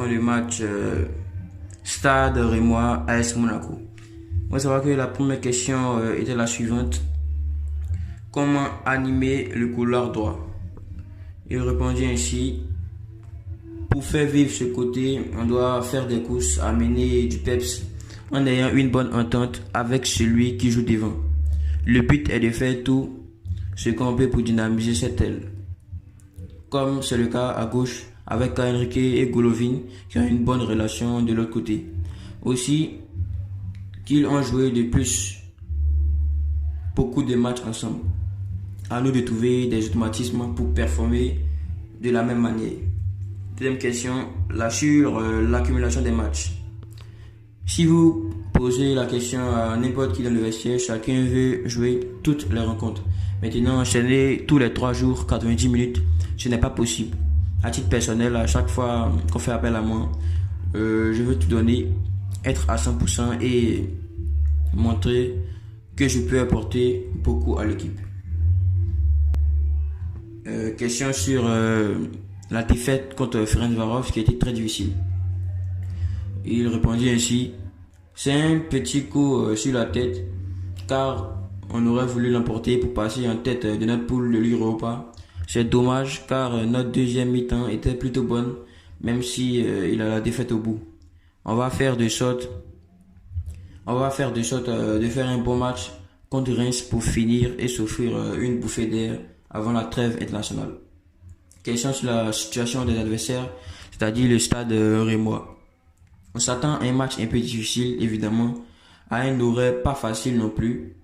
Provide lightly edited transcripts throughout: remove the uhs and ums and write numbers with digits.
avant le match Stade Rémois AS Monaco. On va savoir que la première question était la suivante. Comment animer le couloir droit? Il répondit ainsi. Pour faire vivre ce côté, on doit faire des courses, amener du peps en ayant une bonne entente avec celui qui joue devant. Le but est de faire tout ce qu'on peut pour dynamiser cette aile. Comme c'est le cas à gauche avec Henrique et Golovin qui ont une bonne relation de l'autre côté. Aussi qu'ils ont joué de plus beaucoup de matchs ensemble. À nous de trouver des automatismes pour performer de la même manière. Deuxième question, là sur l'accumulation des matchs. Si vous posez la question à n'importe qui dans le vestiaire, chacun veut jouer toutes les rencontres. Maintenant, enchaîner tous les 3 jours, 90 minutes, ce n'est pas possible. À titre personnel, à chaque fois qu'on fait appel à moi, je veux tout donner, être à 100% et montrer que je peux apporter beaucoup à l'équipe. Question sur la défaite contre Ferencváros qui était très difficile. Il répondit ainsi. C'est un petit coup sur la tête car on aurait voulu l'emporter pour passer en tête de notre poule de l'Europa. C'est dommage car notre deuxième mi-temps était plutôt bonne même si il a la défaite au bout. On va faire de sorte de faire un bon match contre Reims pour finir et s'offrir une bouffée d'air avant la trêve internationale. Question sur la situation des adversaires, c'est-à-dire le stade rémois. On s'attend à un match un peu difficile, évidemment, à un horaire pas facile non plus,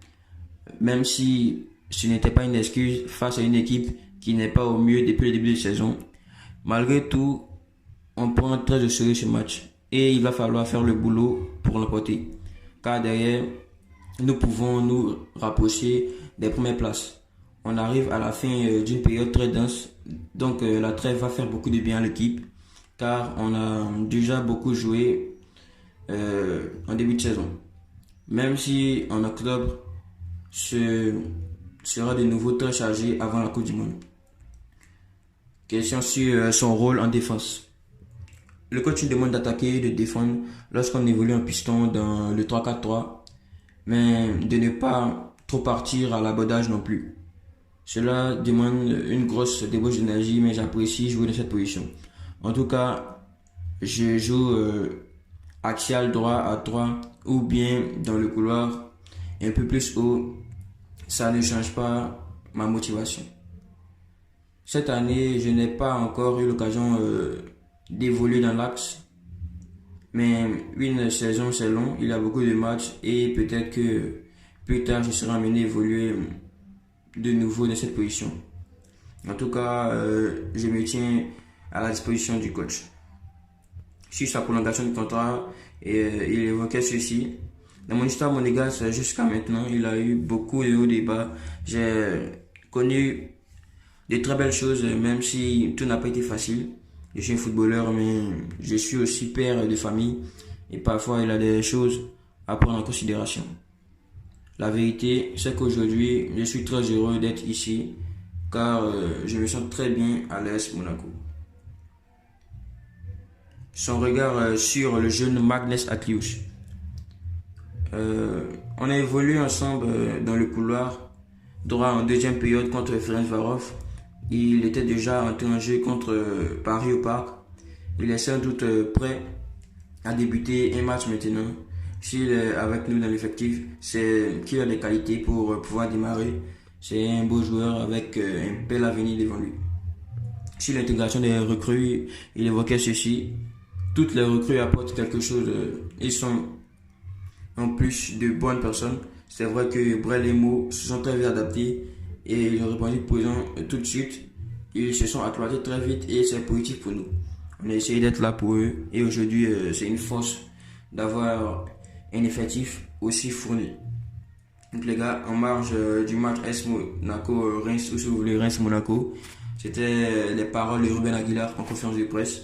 même si ce n'était pas une excuse face à une équipe qui n'est pas au mieux depuis le début de saison. Malgré tout, on prend très au sérieux ce match et il va falloir faire le boulot pour l'emporter, car derrière, nous pouvons nous rapprocher des premières places. On arrive à la fin d'une période très dense, donc la trêve va faire beaucoup de bien à l'équipe, car on a déjà beaucoup joué en début de saison. Même si en octobre, ce sera de nouveau très chargé avant la Coupe du Monde. Question sur son rôle en défense. Le coach nous demande d'attaquer et de défendre lorsqu'on évolue en piston dans le 3-4-3, mais de ne pas trop partir à l'abordage non plus. Cela demande une grosse débauche d'énergie, mais j'apprécie jouer dans cette position. En tout cas, je joue axial droit à 3 ou bien dans le couloir un peu plus haut. Ça ne change pas ma motivation. Cette année, je n'ai pas encore eu l'occasion d'évoluer dans l'axe. Mais une saison, c'est long, il y a beaucoup de matchs et peut-être que plus tard, je serai amené à évoluer de nouveau dans cette position. En tout cas, je me tiens à la disposition du coach. Sur sa prolongation du contrat, il évoquait ceci. Dans mon histoire monégasque jusqu'à maintenant, il a eu beaucoup de hauts et de bas. J'ai connu de très belles choses, même si tout n'a pas été facile. Je suis un footballeur, mais je suis aussi père de famille et parfois il a des choses à prendre en considération. La vérité, c'est qu'aujourd'hui, je suis très heureux d'être ici car je me sens très bien à l'AS Monaco. Son regard sur le jeune Magnus Atlius. On a évolué ensemble dans le couloir droit en deuxième période contre Ferencváros. Il était déjà entré en jeu contre Paris au Parc. Il est sans doute prêt à débuter un match maintenant. S'il est avec nous dans l'effectif, c'est qu'il a les qualités pour pouvoir démarrer. C'est un beau joueur avec un bel avenir devant lui. Sur l'intégration des recrues, il évoquait ceci. Toutes les recrues apportent quelque chose. Ils sont en plus de bonnes personnes. C'est vrai que Brel et Mo se sont très vite adaptés et ils ont répondu présent tout de suite. Ils se sont acclimatés très vite et c'est positif pour nous. On a essayé d'être là pour eux et aujourd'hui c'est une force d'avoir un effectif aussi fourni. Donc les gars, en marge du match AS Monaco Reims, ou si vous voulez Reims Monaco, c'était les paroles de Ruben Aguilar en conférence de presse.